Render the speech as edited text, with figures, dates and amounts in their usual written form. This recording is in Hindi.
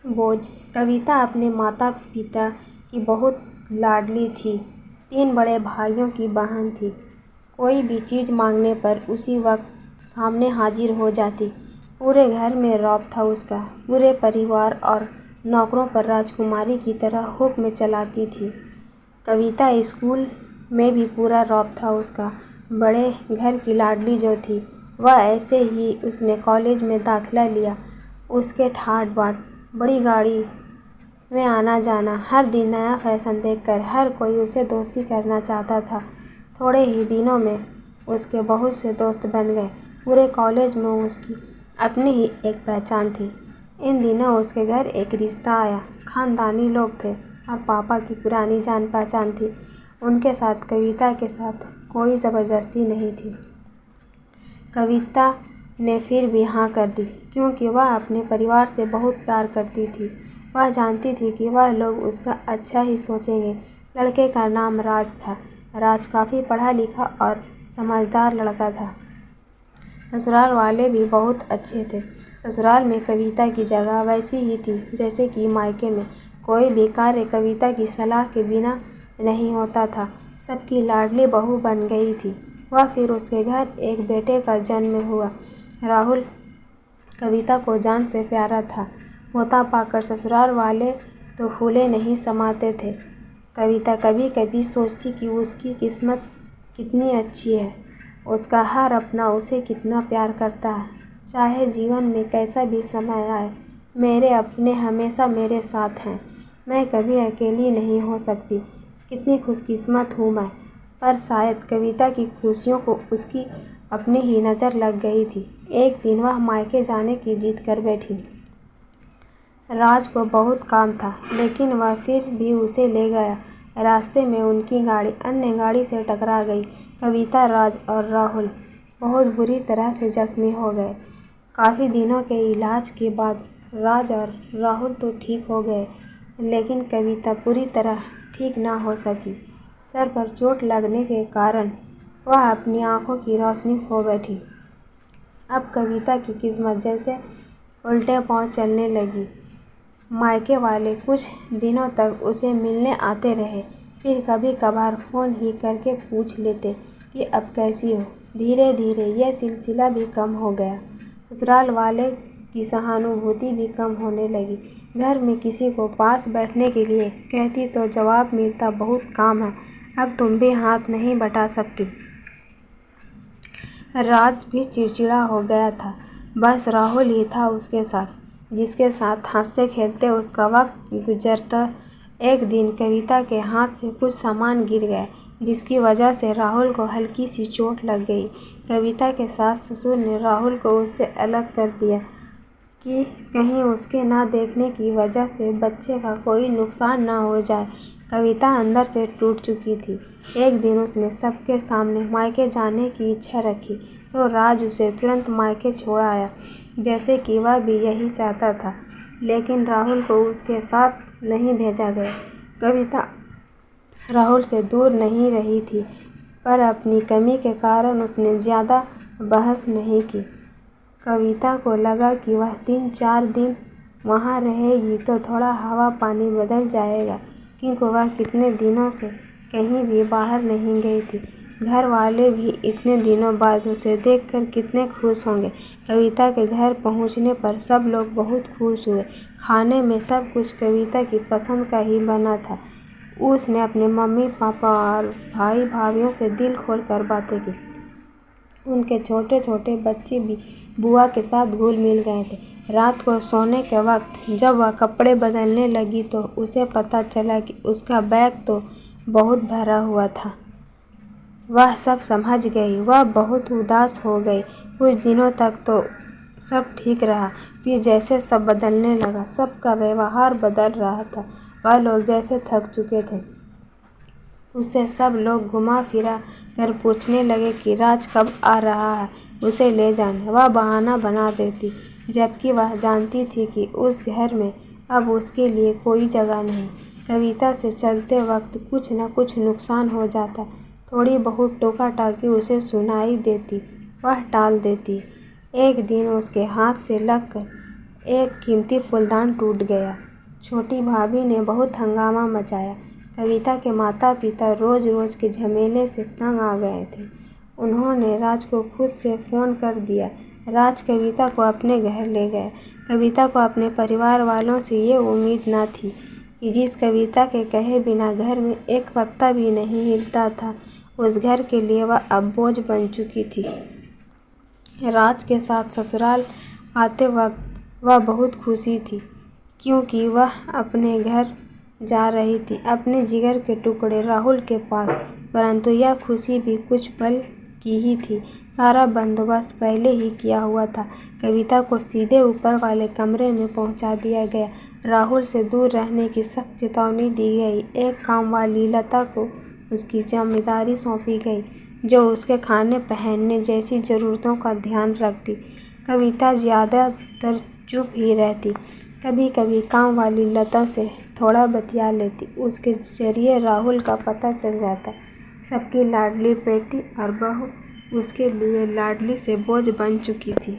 बोझ। कविता अपने माता पिता की बहुत लाडली थी। 3 बड़े भाइयों की बहन थी। कोई भी चीज़ मांगने पर उसी वक्त सामने हाजिर हो जाती। पूरे घर में रौब था उसका। पूरे परिवार और नौकरों पर राजकुमारी की तरह हुक्म चलाती थी। कविता स्कूल में भी पूरा रौब था उसका। बड़े घर की लाडली जो थी, वह ऐसे ही उसने कॉलेज में दाखिला लिया। उसके ठाट बाट, बड़ी गाड़ी में आना जाना, हर दिन नया फैशन देखकर हर कोई उससे दोस्ती करना चाहता था। थोड़े ही दिनों में उसके बहुत से दोस्त बन गए। पूरे कॉलेज में उसकी अपनी ही एक पहचान थी। इन दिनों उसके घर एक रिश्ता आया। खानदानी लोग थे और पापा की पुरानी जान पहचान थी। उनके साथ कविता के साथ कोई ज़बरदस्ती नहीं थी। कविता ने फिर भी हाँ कर दी, क्योंकि वह अपने परिवार से बहुत प्यार करती थी। वह जानती थी कि वह लोग उसका अच्छा ही सोचेंगे। लड़के का नाम राज था। राज काफ़ी पढ़ा लिखा और समझदार लड़का था। ससुराल वाले भी बहुत अच्छे थे। ससुराल में कविता की जगह वैसी ही थी जैसे कि मायके में। कोई भी कार्य कविता की सलाह के बिना नहीं होता था। सबकी लाडली बहू बन गई थी वह। फिर उसके घर एक बेटे का जन्म हुआ। राहुल कविता को जान से प्यारा था। पोता पाकर ससुराल वाले तो फूले नहीं समाते थे। कविता कभी कभी सोचती कि उसकी किस्मत कितनी अच्छी है। उसका हर अपना उसे कितना प्यार करता है। चाहे जीवन में कैसा भी समय आए, मेरे अपने हमेशा मेरे साथ हैं। मैं कभी अकेली नहीं हो सकती। कितनी खुशकिस्मत हूँ मैं। पर शायद कविता की खुशियों को उसकी अपनी ही नज़र लग गई थी। एक दिन वह मायके जाने की जिद कर बैठी। राज को बहुत काम था, लेकिन वह फिर भी उसे ले गया। रास्ते में उनकी गाड़ी अन्य गाड़ी से टकरा गई। कविता, राज और राहुल बहुत बुरी तरह से जख्मी हो गए। काफ़ी दिनों के इलाज के बाद राज और राहुल तो ठीक हो गए, लेकिन कविता पूरी तरह ठीक ना हो सकी। सर पर चोट लगने के कारण वह अपनी आंखों की रोशनी खो बैठी। अब कविता की किस्मत जैसे उल्टे पांव चलने लगी। मायके वाले कुछ दिनों तक उसे मिलने आते रहे, फिर कभी कभार फ़ोन ही करके पूछ लेते कि अब कैसी हो। धीरे धीरे यह सिलसिला भी कम हो गया। ससुराल वाले की सहानुभूति भी कम होने लगी। घर में किसी को पास बैठने के लिए कहती तो जवाब मिलता, बहुत काम है, अब तुम भी हाथ नहीं बटा सकती। रात भी चिड़चिड़ा हो गया था। बस राहुल ही था उसके साथ, जिसके साथ हंसते खेलते उसका वक्त गुजरता। एक दिन कविता के हाथ से कुछ सामान गिर गया, जिसकी वजह से राहुल को हल्की सी चोट लग गई। कविता के सास ससुर ने राहुल को उससे अलग कर दिया कि कहीं उसके ना देखने की वजह से बच्चे का कोई नुकसान ना हो जाए। कविता अंदर से टूट चुकी थी। एक दिन उसने सबके सामने मायके जाने की इच्छा रखी, तो राज उसे तुरंत मायके छोड़ आया, जैसे कि वह भी यही चाहता था। लेकिन राहुल को उसके साथ नहीं भेजा गया। कविता राहुल से दूर नहीं रही थी, पर अपनी कमी के कारण उसने ज़्यादा बहस नहीं की। कविता को लगा कि वह 3-4 दिन वहाँ रहेगी तो थोड़ा हवा पानी बदल जाएगा, क्योंकि वह कितने दिनों से कहीं भी बाहर नहीं गई थी। घर वाले भी इतने दिनों बाद उसे देखकर कितने खुश होंगे। कविता के घर पहुँचने पर सब लोग बहुत खुश हुए। खाने में सब कुछ कविता की पसंद का ही बना था। उसने अपने मम्मी पापा और भाई भाभियों से दिल खोल कर बातें की। उनके छोटे छोटे बच्चे भी बुआ के साथ घुल मिल गए थे। रात को सोने के वक्त जब वह कपड़े बदलने लगी तो उसे पता चला कि उसका बैग तो बहुत भरा हुआ था। वह सब समझ गई। वह बहुत उदास हो गई। कुछ दिनों तक तो सब ठीक रहा, फिर जैसे सब बदलने लगा, सबका व्यवहार बदल रहा था। वह लोग जैसे थक चुके थे। उससे सब लोग घुमा फिरा कर पूछने लगे कि राज कब आ रहा है, उसे ले जाने। वह बहाना बना देती, जबकि वह जानती थी कि उस घर में अब उसके लिए कोई जगह नहीं। कविता से चलते वक्त कुछ न कुछ नुकसान हो जाता। थोड़ी बहुत टोका टाकी उसे सुनाई देती, वह टाल देती। एक दिन उसके हाथ से लगकर एक कीमती फूलदान टूट गया। छोटी भाभी ने बहुत हंगामा मचाया। कविता के माता पिता रोज रोज के झमेले से तंग आ गए थे। उन्होंने राज को खुद से फ़ोन कर दिया। राज कविता को अपने घर ले गए। कविता को अपने परिवार वालों से ये उम्मीद न थी कि जिस कविता के कहे बिना घर में एक पत्ता भी नहीं हिलता था, उस घर के लिए वह अब बोझ बन चुकी थी। राज के साथ ससुराल आते वक्त वह बहुत खुशी थी, क्योंकि वह अपने घर जा रही थी, अपने जिगर के टुकड़े राहुल के पास। परंतु यह खुशी भी कुछ पल की ही थी। सारा बंदोबस्त पहले ही किया हुआ था। कविता को सीधे ऊपर वाले कमरे में पहुंचा दिया गया। राहुल से दूर रहने की सख्त चेतावनी दी गई। एक काम वाली लता को उसकी जिम्मेदारी सौंपी गई, जो उसके खाने पहनने जैसी ज़रूरतों का ध्यान रखती। कविता ज़्यादातर चुप ही रहती। कभी कभी काम वाली लता से थोड़ा बतिया लेती। उसके जरिए राहुल का पता चल जाता। सबकी लाडली बेटी और बहू उसके लिए लाडली से बोझ बन चुकी थी।